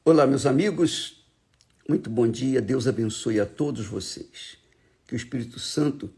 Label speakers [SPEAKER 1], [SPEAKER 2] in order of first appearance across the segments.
[SPEAKER 1] Olá, meus amigos, muito bom dia, Deus abençoe a todos vocês. Que o Espírito Santo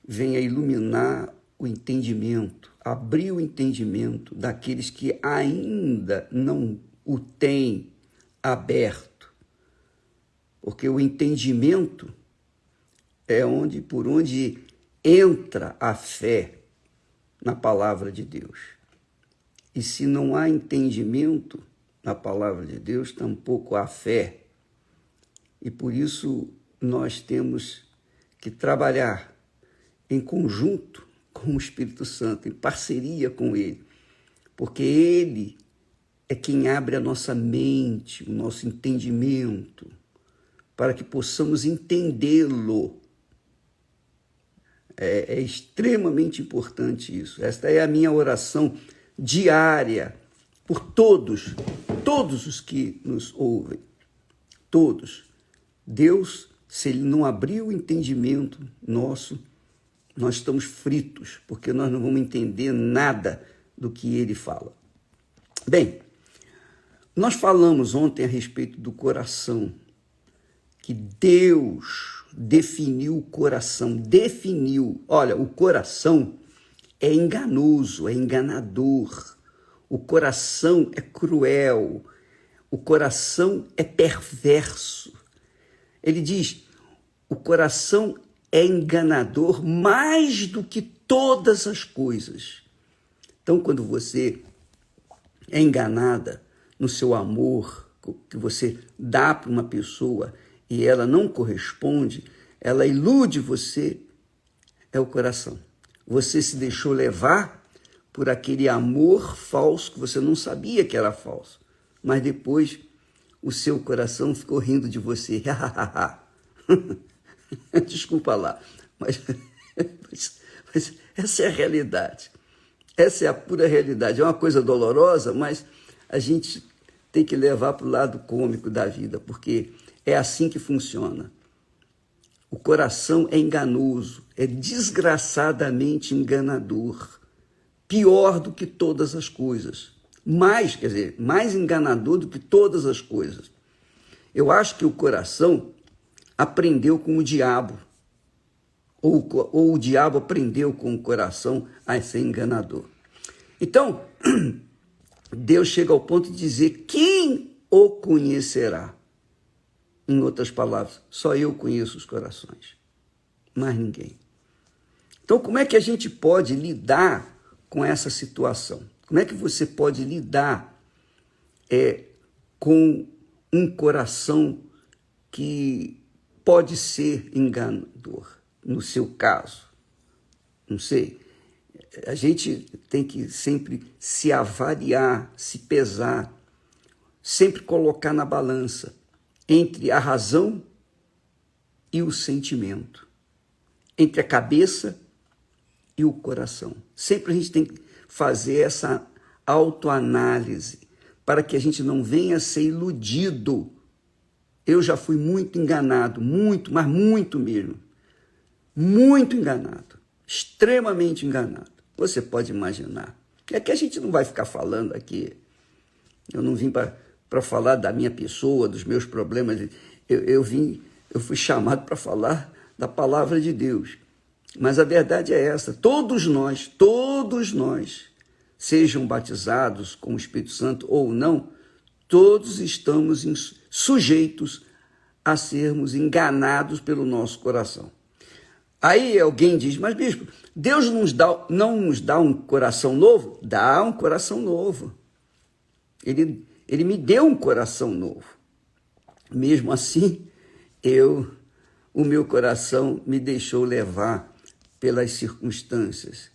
[SPEAKER 1] venha iluminar o entendimento, abrir o entendimento daqueles que ainda não o têm aberto. Porque o entendimento é por onde entra a fé na palavra de Deus. E se não há entendimento na palavra de Deus, tampouco há fé. E por isso nós temos que trabalhar em conjunto com o Espírito Santo, em parceria com Ele, porque Ele é quem abre a nossa mente, o nosso entendimento, para que possamos entendê-lo. É extremamente importante isso. Esta é a minha oração diária por todos os que nos ouvem, todos. Deus, se Ele não abrir o entendimento nosso, nós estamos fritos, porque nós não vamos entender nada do que Ele fala. Bem, nós falamos ontem a respeito do coração, que Deus definiu o coração, definiu. Olha, o coração é enganoso, é enganador. O coração é cruel, o coração é perverso. Ele diz, o coração é enganador mais do que todas as coisas. Então, quando você é enganada no seu amor, que você dá para uma pessoa e ela não corresponde, ela ilude você, é o coração. Você se deixou levar por aquele amor falso que você não sabia que era falso. Mas depois o seu coração ficou rindo de você. Desculpa lá, mas essa é a realidade. Essa é a pura realidade. É uma coisa dolorosa, mas a gente tem que levar para o lado cômico da vida, porque é assim que funciona. O coração é enganoso, é desgraçadamente enganador. Pior do que todas as coisas. Mais enganador do que todas as coisas. Eu acho que o coração aprendeu com o diabo. Ou o diabo aprendeu com o coração a ser enganador. Então, Deus chega ao ponto de dizer, quem o conhecerá? Em outras palavras, só eu conheço os corações. Mais ninguém. Então, como é que a gente pode lidar com essa situação? Como é que você pode lidar com um coração que pode ser enganador, no seu caso? Não sei. A gente tem que sempre se avaliar, se pesar, sempre colocar na balança entre a razão e o sentimento, entre a cabeça e o coração. Sempre a gente tem que fazer essa autoanálise para que a gente não venha a ser iludido. Eu já fui muito enganado, muito, mas muito mesmo. Muito enganado, extremamente enganado. Você pode imaginar. É que a gente não vai ficar falando aqui. Eu não vim para falar da minha pessoa, dos meus problemas. Eu fui chamado para falar da palavra de Deus. Mas a verdade é essa, todos nós, sejam batizados com o Espírito Santo ou não, todos estamos sujeitos a sermos enganados pelo nosso coração. Aí alguém diz, mas bispo, Deus não nos dá um coração novo? Dá um coração novo. Ele me deu um coração novo. Mesmo assim, o meu coração me deixou levar pelas circunstâncias,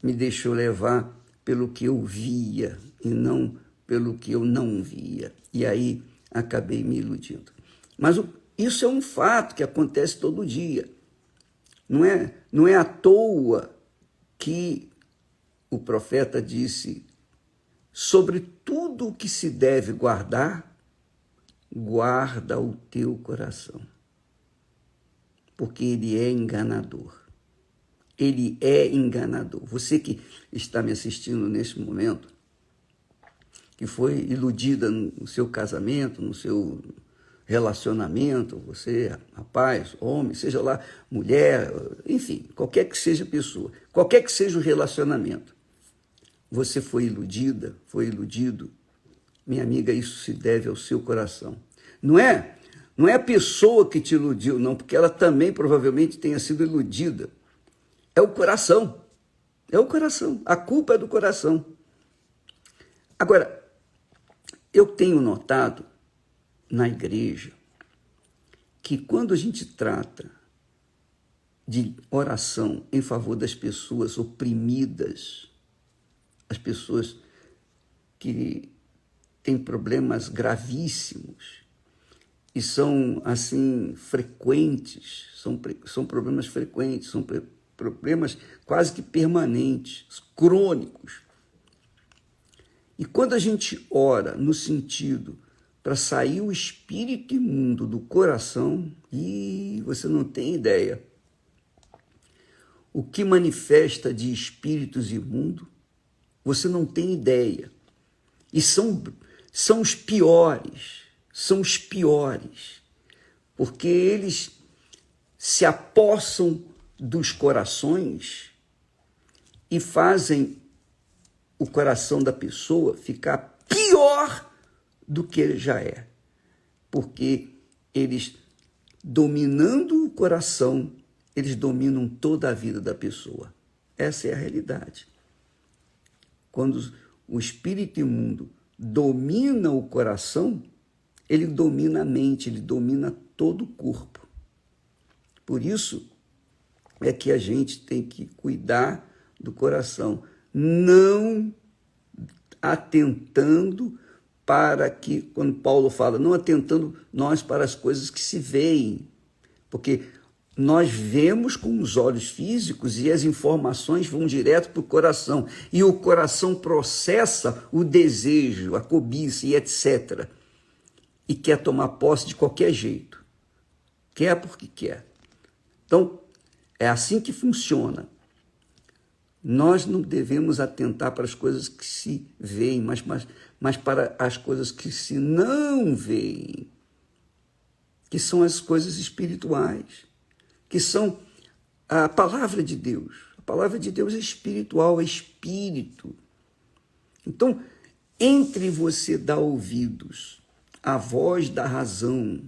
[SPEAKER 1] me deixou levar pelo que eu via e não pelo que eu não via. E aí acabei me iludindo. Mas isso é um fato que acontece todo dia. Não é à toa que o profeta disse, sobre tudo o que se deve guardar, guarda o teu coração. Porque ele é enganador. Ele é enganador. Você que está me assistindo nesse momento, que foi iludida no seu casamento, no seu relacionamento, você, rapaz, homem, seja lá mulher, enfim, qualquer que seja a pessoa, qualquer que seja o relacionamento, você foi iludida, foi iludido, minha amiga, isso se deve ao seu coração. Não é a pessoa que te iludiu, não, porque ela também provavelmente tenha sido iludida. É o coração. É o coração. A culpa é do coração. Agora, eu tenho notado na igreja que quando a gente trata de oração em favor das pessoas oprimidas, as pessoas que têm problemas gravíssimos e são, assim, frequentes, são problemas frequentes, são problemas quase que permanentes, crônicos. E quando a gente ora no sentido para sair o espírito imundo do coração, e você não tem ideia o que manifesta de espíritos imundos, você não tem ideia. E são os piores, porque eles se apossam dos corações e fazem o coração da pessoa ficar pior do que ele já é, porque eles, dominando o coração, eles dominam toda a vida da pessoa. Essa é a realidade. Quando o espírito imundo domina o coração, ele domina a mente, ele domina todo o corpo. Por isso é que a gente tem que cuidar do coração, não atentando para que, quando Paulo fala, não atentando nós para as coisas que se veem, porque nós vemos com os olhos físicos e as informações vão direto para o coração, e o coração processa o desejo, a cobiça e etc. E quer tomar posse de qualquer jeito. Quer porque quer. Então, é assim que funciona. Nós não devemos atentar para as coisas que se veem, mas para as coisas que se não veem, que são as coisas espirituais, que são a palavra de Deus. A palavra de Deus é espiritual, é espírito. Então, entre você dar ouvidos à voz da razão,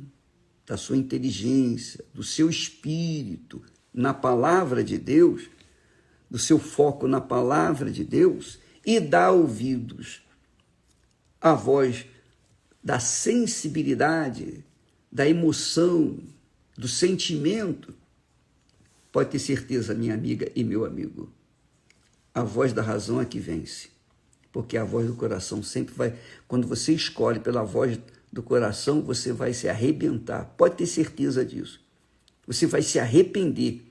[SPEAKER 1] da sua inteligência, do seu espírito, na palavra de Deus, do seu foco na palavra de Deus, e dar ouvidos à voz da sensibilidade, da emoção, do sentimento, pode ter certeza, minha amiga e meu amigo, a voz da razão é que vence, porque a voz do coração sempre vai, quando você escolhe pela voz do coração, você vai se arrebentar, pode ter certeza disso, você vai se arrepender,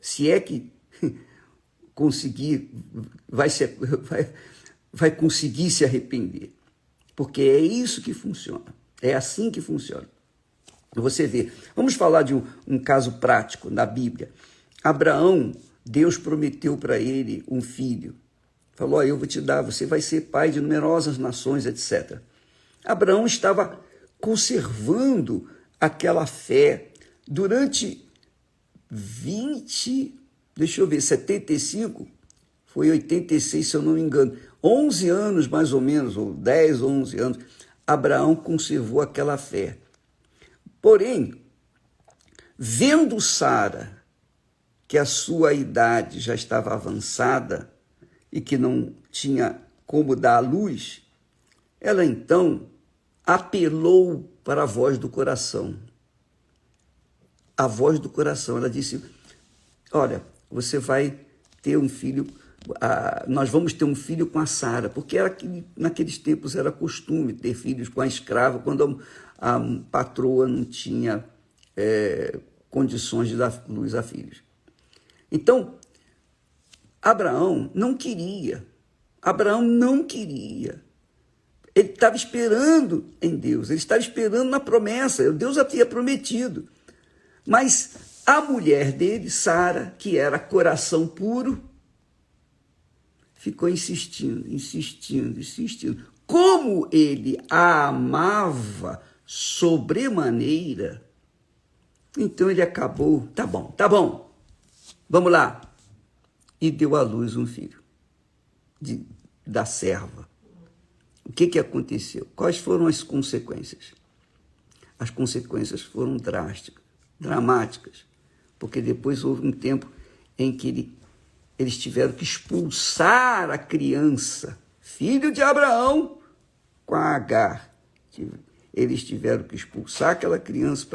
[SPEAKER 1] se é que conseguir, vai conseguir se arrepender, porque é isso que funciona, é assim que funciona. Você vê, vamos falar de um caso prático na Bíblia. Abraão, Deus prometeu para ele um filho. Falou, eu vou te dar, você vai ser pai de numerosas nações, etc. Abraão estava conservando aquela fé durante 75, foi 86, se eu não me engano, 11 anos mais ou menos, ou 10, 11 anos, Abraão conservou aquela fé. Porém, vendo Sara que a sua idade já estava avançada e que não tinha como dar à luz, ela então apelou para a voz do coração. A voz do coração, ela disse, olha, você vai ter um filho, nós vamos ter um filho com a Sara, porque naqueles tempos era costume ter filhos com a escrava, quando a patroa não tinha condições de dar luz a filhos. Então, Abraão não queria. Ele estava esperando em Deus, ele estava esperando na promessa, Deus havia prometido. Mas a mulher dele, Sara, que era coração puro, ficou insistindo. como ele a amava sobremaneira, então ele acabou, tá bom, vamos lá. E deu à luz um filho da serva. O que aconteceu? Quais foram as consequências? As consequências foram drásticas, dramáticas, porque depois houve um tempo em que eles tiveram que expulsar a criança, filho de Abraão, com a Agar. Eles tiveram que expulsar aquela criança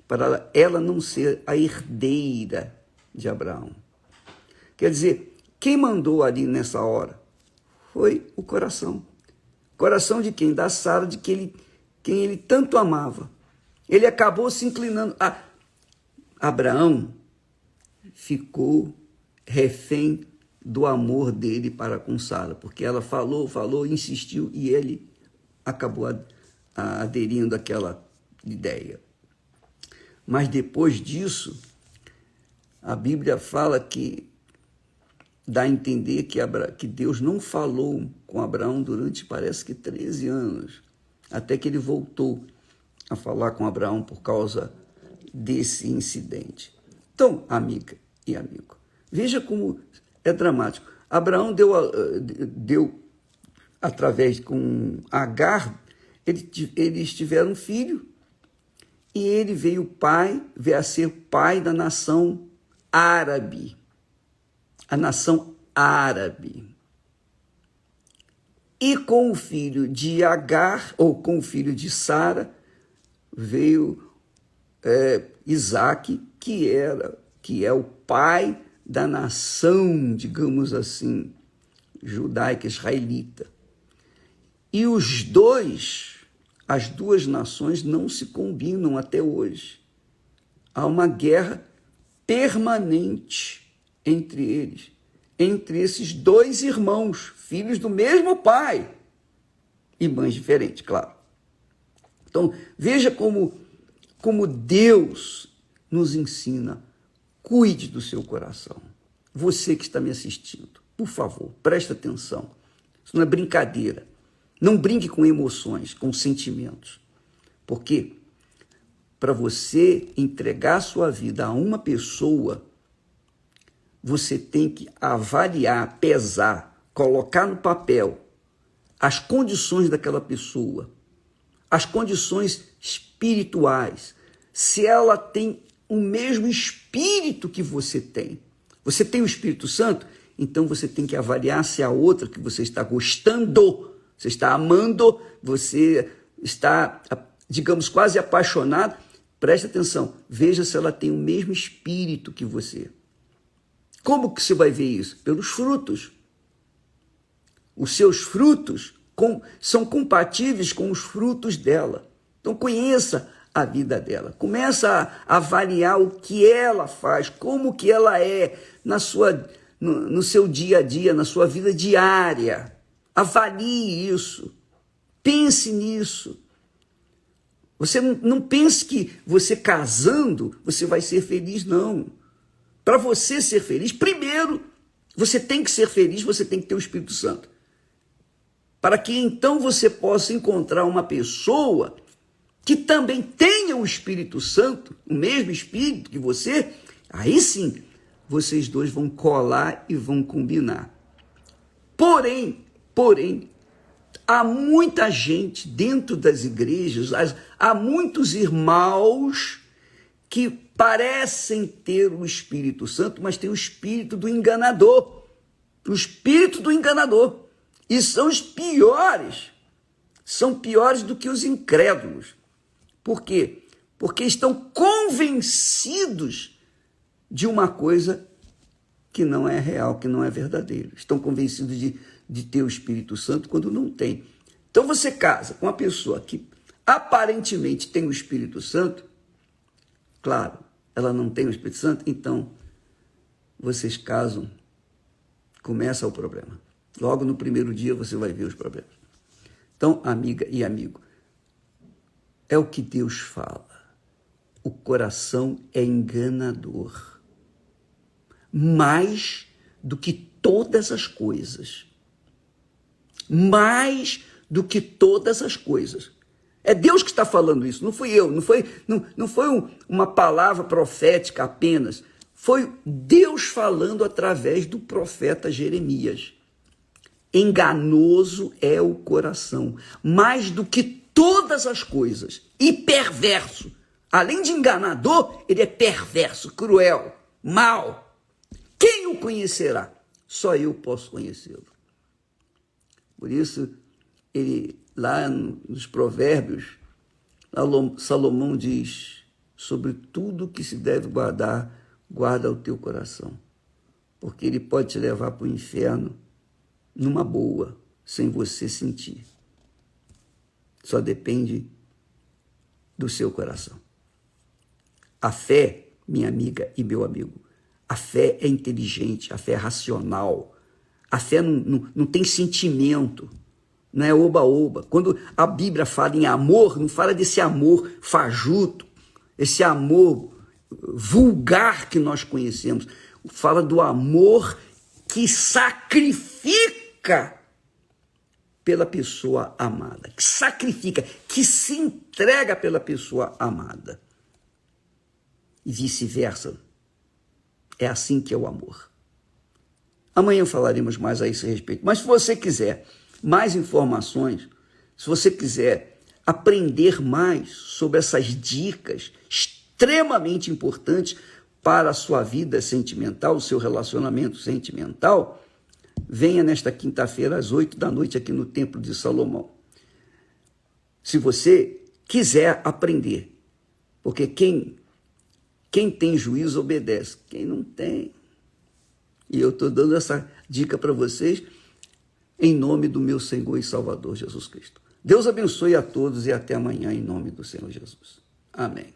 [SPEAKER 1] para ela não ser a herdeira de Abraão. Quer dizer, quem mandou ali nessa hora foi o coração. Coração de quem? Da Sara, de quem ele tanto amava. Ele acabou se inclinando. Abraão ficou refém do amor dele para com Sara, porque ela falou, insistiu e ele acabou aderindo àquela ideia. Mas depois disso, a Bíblia fala que dá a entender que Deus não falou com Abraão durante, parece que 13 anos, até que ele voltou a falar com Abraão por causa desse incidente. Então, amiga e amigo, veja como é dramático. Abraão deu através com Agar, eles tiveram um filho, e ele veio a ser pai da nação árabe. A nação árabe. E com o filho de Agar, ou com o filho de Sara, veio Isaac, que é o pai da nação, digamos assim, judaica, israelita. E as duas nações não se combinam até hoje. Há uma guerra permanente entre eles, entre esses dois irmãos, filhos do mesmo pai e mães diferentes, claro. Então, veja como Deus nos ensina. Cuide do seu coração. Você que está me assistindo, por favor, preste atenção. Isso não é brincadeira. Não brinque com emoções, com sentimentos. Porque para você entregar sua vida a uma pessoa, você tem que avaliar, pesar, colocar no papel as condições daquela pessoa, as condições espirituais, se ela tem o mesmo espírito que você tem. Você tem o Espírito Santo? Então você tem que avaliar se a outra que você está gostando, você está amando, você está, digamos, quase apaixonado. Preste atenção, veja se ela tem o mesmo espírito que você. Como que você vai ver isso? Pelos frutos. Os seus frutos são compatíveis com os frutos dela. Então conheça a vida dela. Começa a avaliar o que ela faz, como que ela é no seu dia a dia, na sua vida diária. Avalie isso. Pense nisso. Você não pense que você casando, você vai ser feliz, não. Para você ser feliz, primeiro, você tem que ser feliz, você tem que ter o Espírito Santo. Para que então você possa encontrar uma pessoa que também tenha o Espírito Santo, o mesmo Espírito que você, aí sim, vocês dois vão colar e vão combinar. Porém, há muita gente dentro das igrejas, há muitos irmãos que parecem ter o Espírito Santo, mas tem o espírito do enganador. O espírito do enganador. E são os piores. São piores do que os incrédulos. Por quê? Porque estão convencidos de uma coisa que não é real, que não é verdadeira. Estão convencidos de ter o Espírito Santo quando não tem. Então você casa com uma pessoa que aparentemente tem o Espírito Santo, claro, ela não tem o Espírito Santo, então vocês casam, começa o problema. Logo no primeiro dia você vai ver os problemas. Então, amiga e amigo, é o que Deus fala. O coração é enganador. Mais do que todas as coisas. mais do que todas as coisas. É Deus que está falando isso, não fui eu, não foi uma palavra profética apenas, foi Deus falando através do profeta Jeremias. Enganoso é o coração, mais do que todas as coisas, e perverso. Além de enganador, ele é perverso, cruel, mau. Quem o conhecerá? Só eu posso conhecê-lo. Por isso, ele, lá nos Provérbios, Salomão diz: sobre tudo que se deve guardar, guarda o teu coração, porque ele pode te levar para o inferno numa boa, sem você sentir. Só depende do seu coração. A fé, minha amiga e meu amigo, a fé é inteligente, a fé é racional, a fé não tem sentimento, não é oba-oba. Quando a Bíblia fala em amor, não fala desse amor fajuto, esse amor vulgar que nós conhecemos. Fala do amor que sacrifica pela pessoa amada, que sacrifica, que se entrega pela pessoa amada. E vice-versa. É assim que é o amor. Amanhã falaremos mais a esse respeito. Mas se você quiser mais informações, se você quiser aprender mais sobre essas dicas extremamente importantes para a sua vida sentimental, o seu relacionamento sentimental, venha nesta quinta-feira às 20h aqui no Templo de Salomão. Se você quiser aprender, porque quem tem juízo obedece, quem não tem. E eu estou dando essa dica para vocês em nome do meu Senhor e Salvador Jesus Cristo. Deus abençoe a todos e até amanhã em nome do Senhor Jesus. Amém.